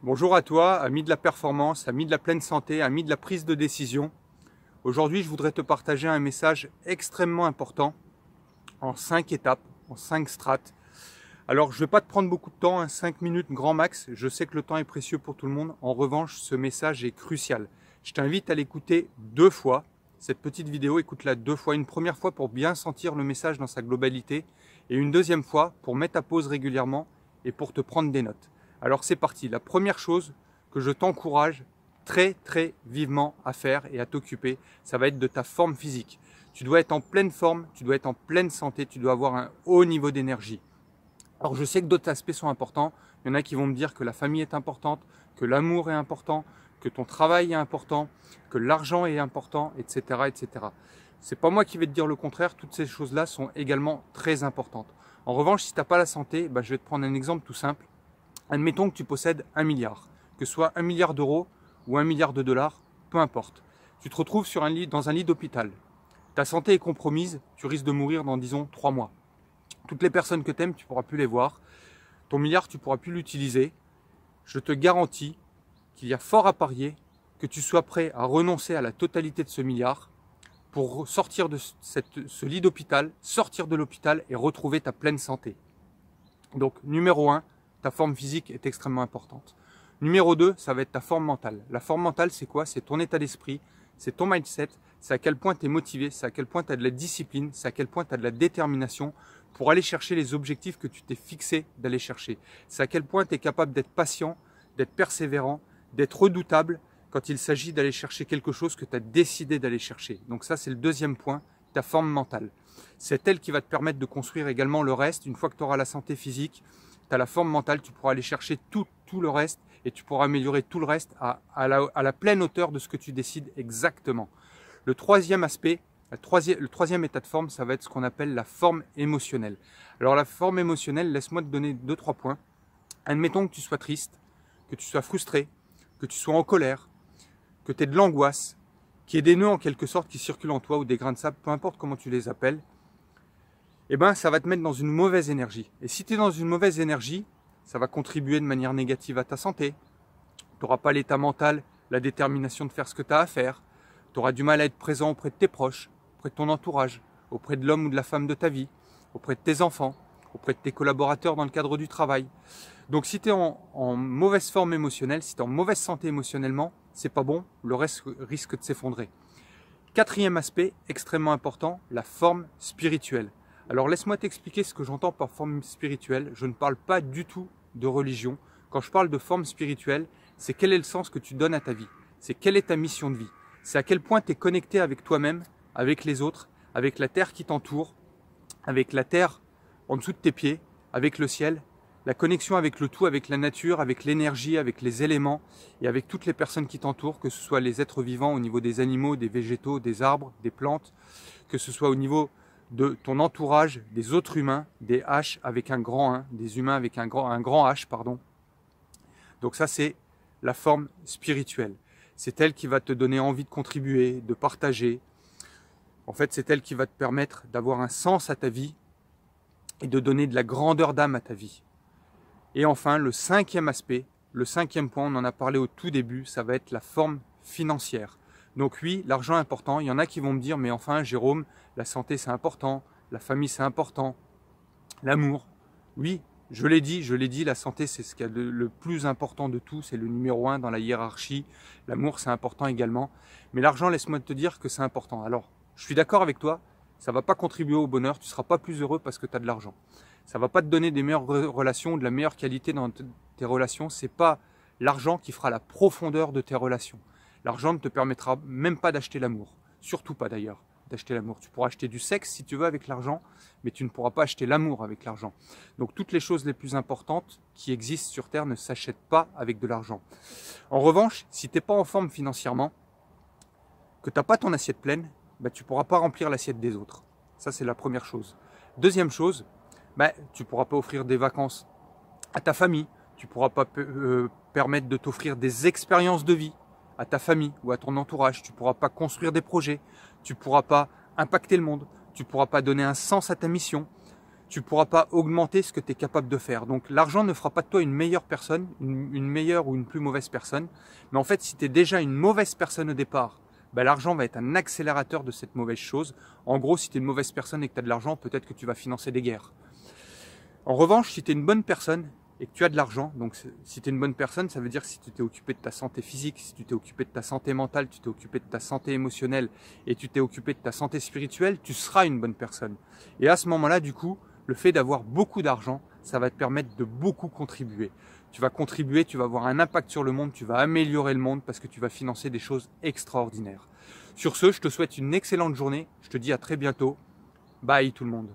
Bonjour à toi, ami de la performance, ami de la pleine santé, ami de la prise de décision. Aujourd'hui, je voudrais te partager un message extrêmement important en 5 étapes, en 5 strates. Alors, je ne vais pas te prendre beaucoup de temps, 5 minutes grand max. Je sais que le temps est précieux pour tout le monde. En revanche, ce message est crucial. Je t'invite à l'écouter 2 fois. Cette petite vidéo, écoute-la 2 fois. Une première fois pour bien sentir le message dans sa globalité et une deuxième fois pour mettre à pause régulièrement et pour te prendre des notes. Alors c'est parti. La première chose que je t'encourage très vivement à faire et à t'occuper, ça va être de ta forme physique. Tu dois être en pleine forme, tu dois être en pleine santé, tu dois avoir un haut niveau d'énergie. Alors je sais que d'autres aspects sont importants. Il y en a qui vont me dire que la famille est importante, que l'amour est important, que ton travail est important, que l'argent est important, etc., etc. C'est pas moi qui vais te dire le contraire. Toutes ces choses-là sont également très importantes. En revanche, si tu n'as pas la santé, je vais te prendre un exemple tout simple. Admettons que tu possèdes 1 milliard, que ce soit 1 milliard d'euros ou 1 milliard de dollars, peu importe. Tu te retrouves dans un lit d'hôpital. Ta santé est compromise, tu risques de mourir dans, disons, 3 mois. Toutes les personnes que tu aimes, tu ne pourras plus les voir. Ton milliard, tu ne pourras plus l'utiliser. Je te garantis qu'il y a fort à parier que tu sois prêt à renoncer à la totalité de ce milliard pour sortir de ce lit d'hôpital, sortir de l'hôpital et retrouver ta pleine santé. Donc, numéro 1, ta forme physique est extrêmement importante. Numéro 2, ça va être ta forme mentale. La forme mentale, c'est quoi? C'est ton état d'esprit, c'est ton mindset, c'est à quel point tu es motivé, c'est à quel point tu as de la discipline, c'est à quel point tu as de la détermination pour aller chercher les objectifs que tu t'es fixé d'aller chercher. C'est à quel point tu es capable d'être patient, d'être persévérant, d'être redoutable quand il s'agit d'aller chercher quelque chose que tu as décidé d'aller chercher. Donc ça, c'est le deuxième point, ta forme mentale. C'est elle qui va te permettre de construire également le reste. Une fois que tu auras la santé physique, tu as la forme mentale, tu pourras aller chercher tout le reste et tu pourras améliorer tout le reste à la pleine hauteur de ce que tu décides exactement. Le troisième aspect, le troisième état de forme, ça va être ce qu'on appelle la forme émotionnelle. Alors la forme émotionnelle, laisse-moi te donner 2-3 points. Admettons que tu sois triste, que tu sois frustré, que tu sois en colère, que tu aies de l'angoisse, qu'il y ait des nœuds en quelque sorte qui circulent en toi ou des grains de sable, peu importe comment tu les appelles. Ça va te mettre dans une mauvaise énergie. Et si tu es dans une mauvaise énergie, ça va contribuer de manière négative à ta santé. Tu n'auras pas l'état mental, la détermination de faire ce que tu as à faire. Tu auras du mal à être présent auprès de tes proches, auprès de ton entourage, auprès de l'homme ou de la femme de ta vie, auprès de tes enfants, auprès de tes collaborateurs dans le cadre du travail. Donc si tu es en mauvaise forme émotionnelle, si tu es en mauvaise santé émotionnellement, c'est pas bon, le reste risque de s'effondrer. Quatrième aspect, extrêmement important, la forme spirituelle. Alors laisse-moi t'expliquer ce que j'entends par forme spirituelle. Je ne parle pas du tout de religion. Quand je parle de forme spirituelle, c'est quel est le sens que tu donnes à ta vie. C'est quelle est ta mission de vie. C'est à quel point tu es connecté avec toi-même, avec les autres, avec la terre qui t'entoure, avec la terre en dessous de tes pieds, avec le ciel, la connexion avec le tout, avec la nature, avec l'énergie, avec les éléments et avec toutes les personnes qui t'entourent, que ce soit les êtres vivants au niveau des animaux, des végétaux, des arbres, des plantes, que ce soit au niveau de ton entourage, des autres humains, des H avec un grand 1, des humains avec un grand H, pardon. Donc ça, c'est la forme spirituelle. C'est elle qui va te donner envie de contribuer, de partager. En fait, c'est elle qui va te permettre d'avoir un sens à ta vie et de donner de la grandeur d'âme à ta vie. Et enfin, le cinquième aspect, le cinquième point, on en a parlé au tout début, ça va être la forme financière. Donc oui, l'argent est important. Il y en a qui vont me dire, mais enfin, Jérôme, la santé c'est important, la famille c'est important, l'amour. Oui, je l'ai dit, la santé c'est ce qu'il y a de le plus important de tout, c'est le numéro 1 dans la hiérarchie. L'amour c'est important également. Mais l'argent, laisse-moi te dire que c'est important. Alors, je suis d'accord avec toi, ça ne va pas contribuer au bonheur, tu ne seras pas plus heureux parce que tu as de l'argent. Ça ne va pas te donner des meilleures relations, de la meilleure qualité dans tes relations. Ce n'est pas l'argent qui fera la profondeur de tes relations. L'argent ne te permettra même pas d'acheter l'amour. Surtout pas d'ailleurs d'acheter l'amour. Tu pourras acheter du sexe si tu veux avec l'argent, mais tu ne pourras pas acheter l'amour avec l'argent. Donc toutes les choses les plus importantes qui existent sur Terre ne s'achètent pas avec de l'argent. En revanche, si tu n'es pas en forme financièrement, que tu n'as pas ton assiette pleine, tu ne pourras pas remplir l'assiette des autres. Ça, c'est la première chose. Deuxième chose, tu ne pourras pas offrir des vacances à ta famille. Tu ne pourras pas permettre de t'offrir des expériences de vie à ta famille ou à ton entourage. Tu ne pourras pas construire des projets. Tu ne pourras pas impacter le monde. Tu ne pourras pas donner un sens à ta mission. tu ne pourras pas augmenter ce que tu es capable de faire. Donc l'argent ne fera pas de toi une meilleure personne, une meilleure ou une plus mauvaise personne. Mais en fait, si tu es déjà une mauvaise personne au départ, ben, l'argent va être un accélérateur de cette mauvaise chose. En gros, si tu es une mauvaise personne et que tu as de l'argent, peut-être que tu vas financer des guerres. En revanche, si tu es une bonne personne et que tu as de l'argent, donc si tu es une bonne personne, ça veut dire que si tu t'es occupé de ta santé physique, si tu t'es occupé de ta santé mentale, tu t'es occupé de ta santé émotionnelle et tu t'es occupé de ta santé spirituelle, tu seras une bonne personne. Et à ce moment-là, du coup, le fait d'avoir beaucoup d'argent, ça va te permettre de beaucoup contribuer. Tu vas contribuer, tu vas avoir un impact sur le monde, tu vas améliorer le monde parce que tu vas financer des choses extraordinaires. Sur ce, je te souhaite une excellente journée. Je te dis à très bientôt. Bye tout le monde.